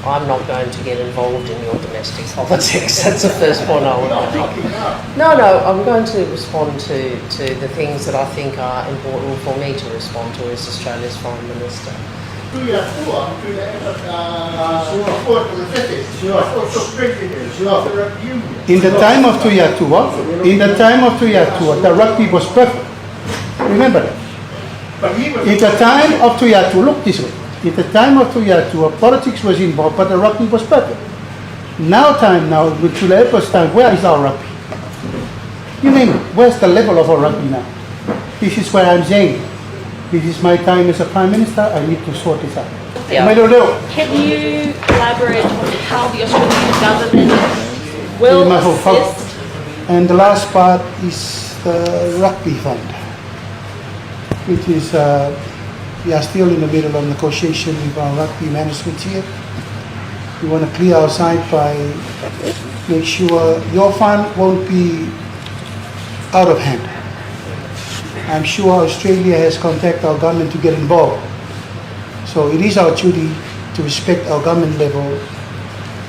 I'm not going to get involved in your domestic politics. That's the first point I would make. No, I'm going to respond to the things that I think are important for me to respond to as Australia's Foreign Minister. In the time of Tuiatua, the rugby was perfect. Remember that. In the time of Tuiatua, look this way. In the time of Tuiatua, politics was involved, but the rugby was perfect. Now, with Tulepa's time, where is our rugby? You name it. Where's the level of our rugby now? This is where I'm saying, this is my time as a Prime Minister, I need to sort this out. Yeah. Can you elaborate on how the Australian government will assist? And the last part is the Rugby Fund, which is, we are still in the middle of negotiation with our rugby management here. We want to clear our side by make sure your fund won't be out of hand. I'm sure Australia has contacted our government to get involved. So it is our duty to respect our government level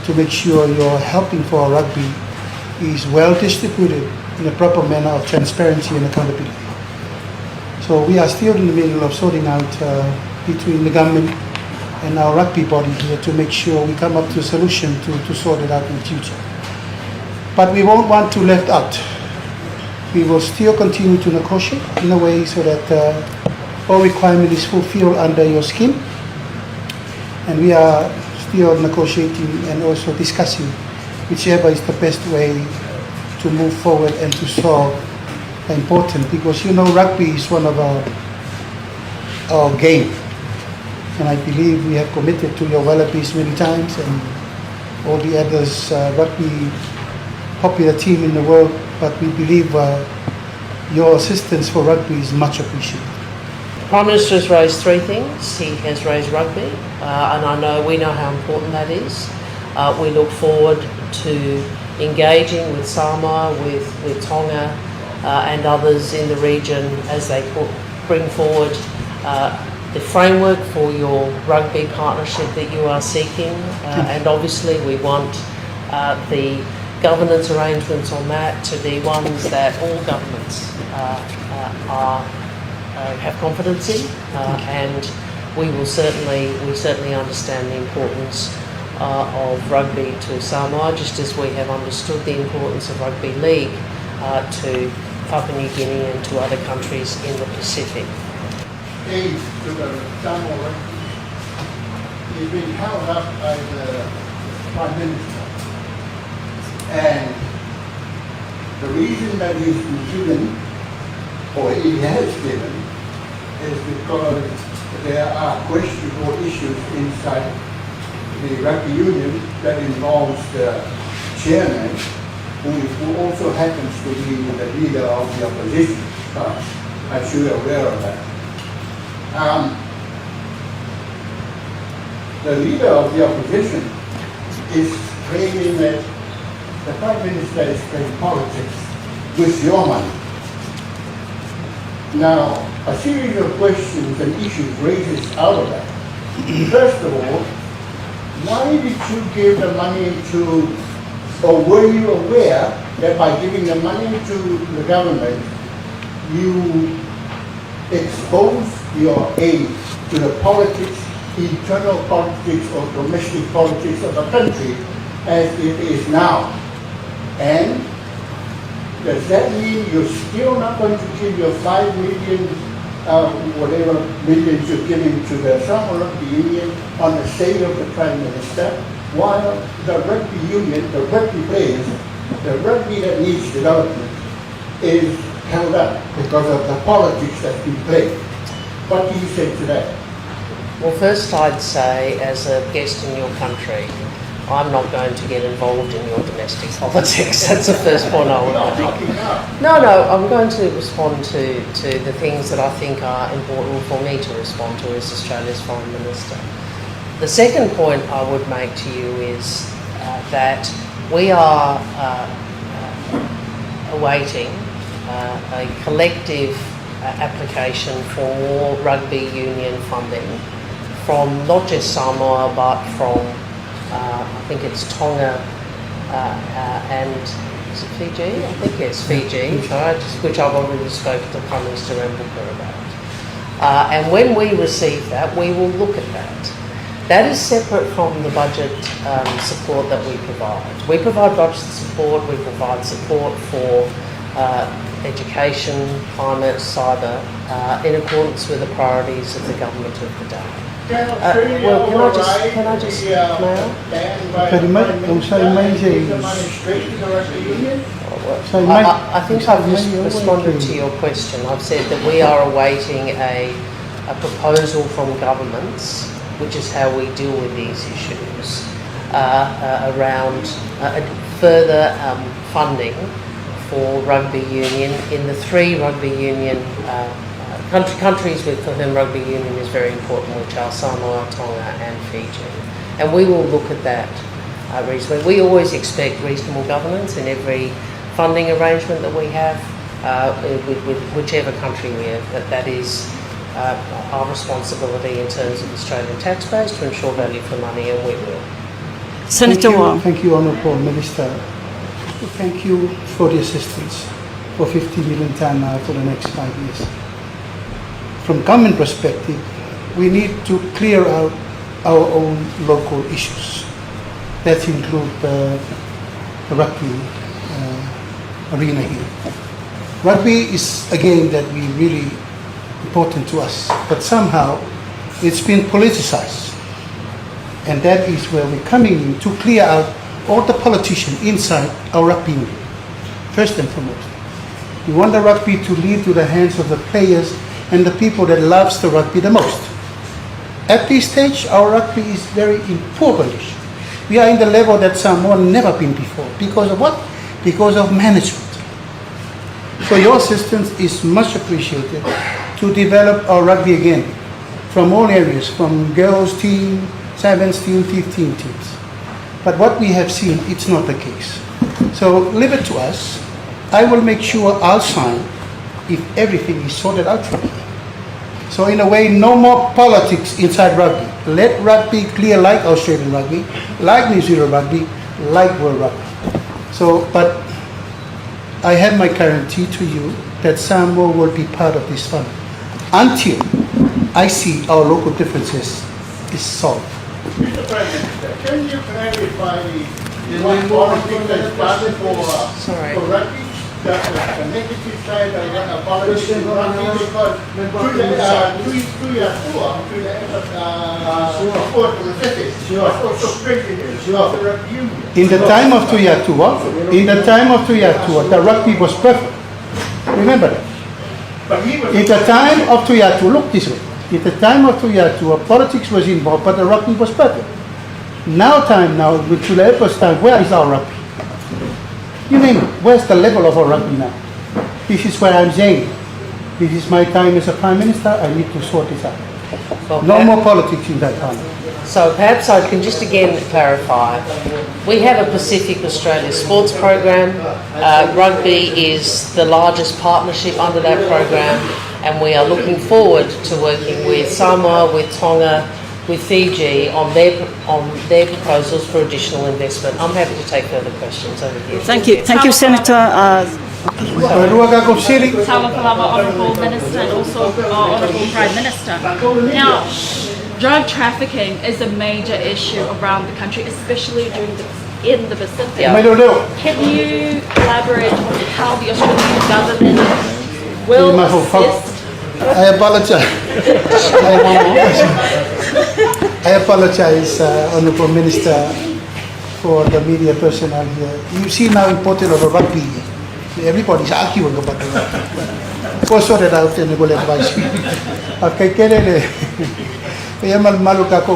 to make sure your helping for our rugby is well distributed in a proper manner of transparency and accountability. So we are still in the middle of sorting out between the government and our rugby body here to make sure we come up to a solution to sort it out in the future. But we won't want to left out. We will still continue to negotiate in a way so that all requirement is fulfilled under your scheme. And we are still negotiating and also discussing whichever is the best way to move forward and to solve the important, because rugby is one of our game. And I believe we have committed to your wallabies many times and all the others rugby popular team in the world, but we believe your assistance for rugby is much appreciated. The Prime Minister has raised three things. He has raised rugby, and we know how important that is. We look forward to engaging with Samoa, with Tonga, and others in the region as they bring forward the framework for your rugby partnership that you are seeking. And obviously we want the governance arrangements on that to be ones that all governments have confidence in, and we certainly understand the importance of rugby to Samoa, just as we have understood the importance of rugby league to Papua New Guinea and to other countries in the Pacific. Aid to the Samoa is being held up by the Prime Minister. And the reason that he's been given, or he has given, is because there are questions or issues inside the rugby union that involves the chairman, who also happens to be the leader of the opposition. I'm sure you're aware of that. The leader of the opposition is claiming that the Prime Minister is playing politics with your money. Now, a series of questions and issues raises out of that. First of all, why did you give the money to, or were you aware that by giving the money to the government, you expose your aid to the politics, internal politics or domestic politics of the country as it is now? And does that mean you're still not going to give your 5 million, whatever millions you're giving to the Samoa Rugby Union on the say of the Prime Minister, while the rugby union, the rugby players, the rugby that needs development is held up because of the politics that's been played? What do you say to that? Well, first I'd say, as a guest in your country, I'm not going to get involved in your domestic politics. That's the first point I would make. No, I'm going to respond to the things that I think are important for me to respond to as Australia's Foreign Minister. The second point I would make to you is that we are awaiting a collective application for more rugby union funding from not just Samoa but from I think it's Tonga and is it Fiji? I think it's Fiji, right, which I've already spoken to Prime Minister Booker about. And when we receive that, we will look at that. That is separate from the budget support that we provide. We provide budget support, we provide support for education, climate, cyber, in accordance with the priorities of the government of the day. Well, can I just, Mayor? I think I've just responded to your question. I've said that we are awaiting a proposal from governments, which is how we deal with these issues, around further funding for rugby union in the 3 rugby union countries for whom rugby union is very important, which are Samoa, Tonga and Fiji. And we will look at that reasonably. We always expect reasonable governance in every funding arrangement that we have with whichever country we have. That is our responsibility in terms of Australian taxpayers to ensure value for money, and we will. Senator Wong. Thank you, Honourable Minister. Thank you for the assistance for 50 million tonne for the next 5 years. From government perspective, we need to clear out our own local issues. That include the rugby arena here. Rugby is a game that we really important to us, but somehow it's been politicized. And that is where we're coming in to clear out all the politicians inside our rugby union, first and foremost. We want the rugby to lead to the hands of the players and the people that loves the rugby the most. At this stage, our rugby is very important issue. We are in the level that Samoa never been before. Because of what? Because of management. So your assistance is much appreciated to develop our rugby again from all areas, from girls team, 7s team, 15 teams. But what we have seen, it's not the case. So leave it to us. I will make sure I'll sign if everything is sorted out for me. So in a way, no more politics inside rugby. Let rugby clear like Australian rugby, like New Zealand rugby, like World Rugby. So, but I have my guarantee to you that Samoa will be part of this fund until I see our local differences is solved. Mr. President, can you clarify what politics has done for rugby? The negative side of politics in rugby, because through the tour, through the support for the cities, was also strengthening of the rugby union. In the time of Tuiatua, the rugby was perfect. Remember that. In the time of Tuiatua, look this way. In the time of Tuiatua, politics was involved, but the rugby was perfect. Now, with Tulepa's time, where is our rugby? You name it, where's the level of our rugby now? This is where I'm saying, this is my time as a Prime Minister, I need to sort this out. Well, no more politics in that time. So perhaps I can just again clarify. We have a Pacific Australia sports program. Rugby is the largest partnership under that program, and we are looking forward to working with Samoa, with Tonga, with Fiji on their proposals for additional investment. I'm happy to take further questions over here. Thank you, Senator. Honourable Minister and also Honourable Prime Minister. Now, drug trafficking is a major issue around the country, especially in the Pacific. Yeah. Can you elaborate on how the Australian government will assist? I apologize. I apologize, Honourable Minister, for the media personnel here. You see now important of a rugby. Everybody's arguing about the rugby. We'll sort it out and we'll advise you. Okay, kaya malu ka ko